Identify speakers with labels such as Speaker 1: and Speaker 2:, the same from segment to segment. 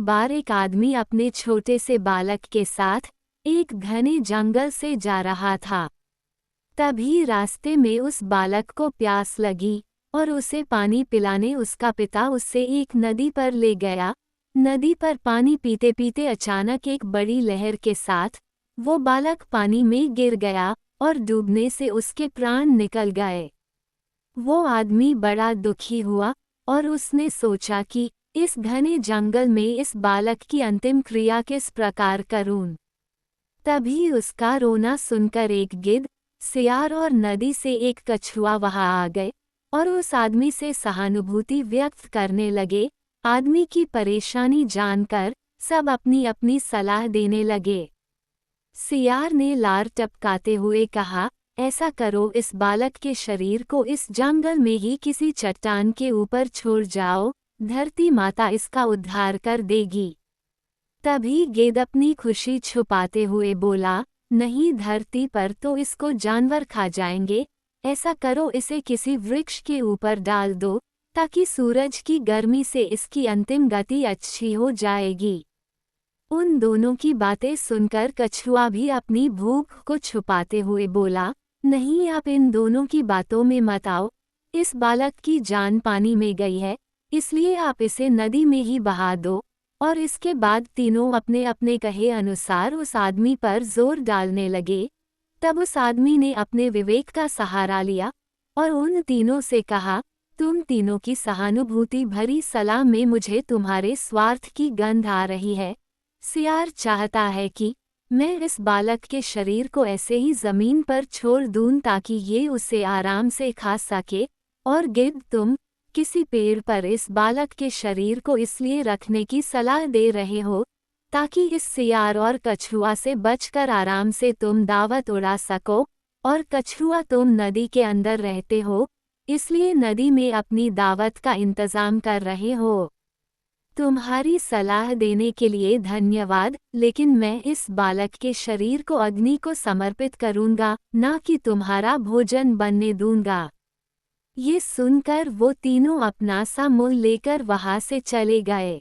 Speaker 1: बार एक आदमी अपने छोटे से बालक के साथ एक घने जंगल से जा रहा था। तभी रास्ते में उस बालक को प्यास लगी और उसे पानी पिलाने उसका पिता उससे एक नदी पर ले गया। नदी पर पानी पीते पीते अचानक एक बड़ी लहर के साथ वो बालक पानी में गिर गया और डूबने से उसके प्राण निकल गए। वो आदमी बड़ा दुखी हुआ और उसने सोचा कि इस घने जंगल में इस बालक की अंतिम क्रिया किस प्रकार करूं। तभी उसका रोना सुनकर एक गिद्ध, सियार और नदी से एक कछुआ वहां आ गए और उस आदमी से सहानुभूति व्यक्त करने लगे। आदमी की परेशानी जानकर सब अपनी अपनी सलाह देने लगे। सियार ने लार टपकाते हुए कहा, ऐसा करो, इस बालक के शरीर को इस जंगल में ही किसी चट्टान के ऊपर छोड़ जाओ, धरती माता इसका उद्धार कर देगी। तभी गिद्ध अपनी खुशी छुपाते हुए बोला, नहीं, धरती पर तो इसको जानवर खा जाएंगे। ऐसा करो, इसे किसी वृक्ष के ऊपर डाल दो ताकि सूरज की गर्मी से इसकी अंतिम गति अच्छी हो जाएगी। उन दोनों की बातें सुनकर कछुआ भी अपनी भूख को छुपाते हुए बोला, नहीं, आप इन दोनों की बातों में मत आओ। इस बालक की जान पानी में गई है, इसलिए आप इसे नदी में ही बहा दो। और इसके बाद तीनों अपने अपने कहे अनुसार उस आदमी पर जोर डालने लगे। तब उस आदमी ने अपने विवेक का सहारा लिया और उन तीनों से कहा, तुम तीनों की सहानुभूति भरी सलाह में मुझे तुम्हारे स्वार्थ की गंध आ रही है। सियार चाहता है कि मैं इस बालक के शरीर को ऐसे ही जमीन पर छोड़ दूं ताकि ये उसे आराम से खा सके, और गिद्ध, तुम किसी पेड़ पर इस बालक के शरीर को इसलिए रखने की सलाह दे रहे हो ताकि इस सियार और कछुआ से बचकर आराम से तुम दावत उड़ा सको, और कछुआ, तुम नदी के अंदर रहते हो, इसलिए नदी में अपनी दावत का इंतजाम कर रहे हो। तुम्हारी सलाह देने के लिए धन्यवाद, लेकिन मैं इस बालक के शरीर को अग्नि को समर्पित करूंगा, ना कि तुम्हारा भोजन बनने दूंगा। ये सुनकर वो तीनों अपना सा मुंह लेकर वहां से चले गए।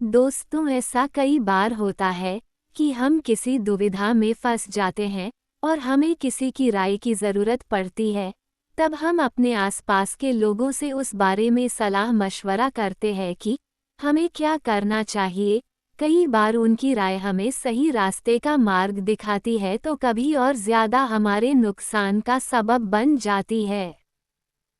Speaker 1: दोस्तों, ऐसा कई बार होता है कि हम किसी दुविधा में फंस जाते हैं और हमें किसी की राय की ज़रूरत पड़ती है। तब हम अपने आसपास के लोगों से उस बारे में सलाह मशवरा करते हैं कि हमें क्या करना चाहिए। कई बार उनकी राय हमें सही रास्ते का मार्ग दिखाती है तो कभी और ज़्यादा हमारे नुकसान का सबब बन जाती है।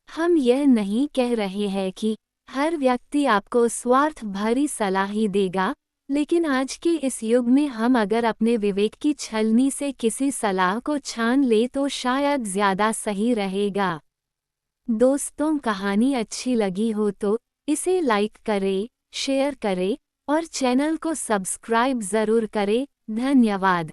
Speaker 1: हम यह नहीं कह रहे हैं कि हर व्यक्ति आपको स्वार्थ भरी सलाह ही देगा, लेकिन आज के इस युग में हम अगर अपने विवेक की छलनी से किसी सलाह को छान ले तो शायद ज़्यादा सही रहेगा। दोस्तों, कहानी अच्छी लगी हो तो इसे लाइक करें, शेयर करें और चैनल को सब्सक्राइब ज़रूर करें। धन्यवाद।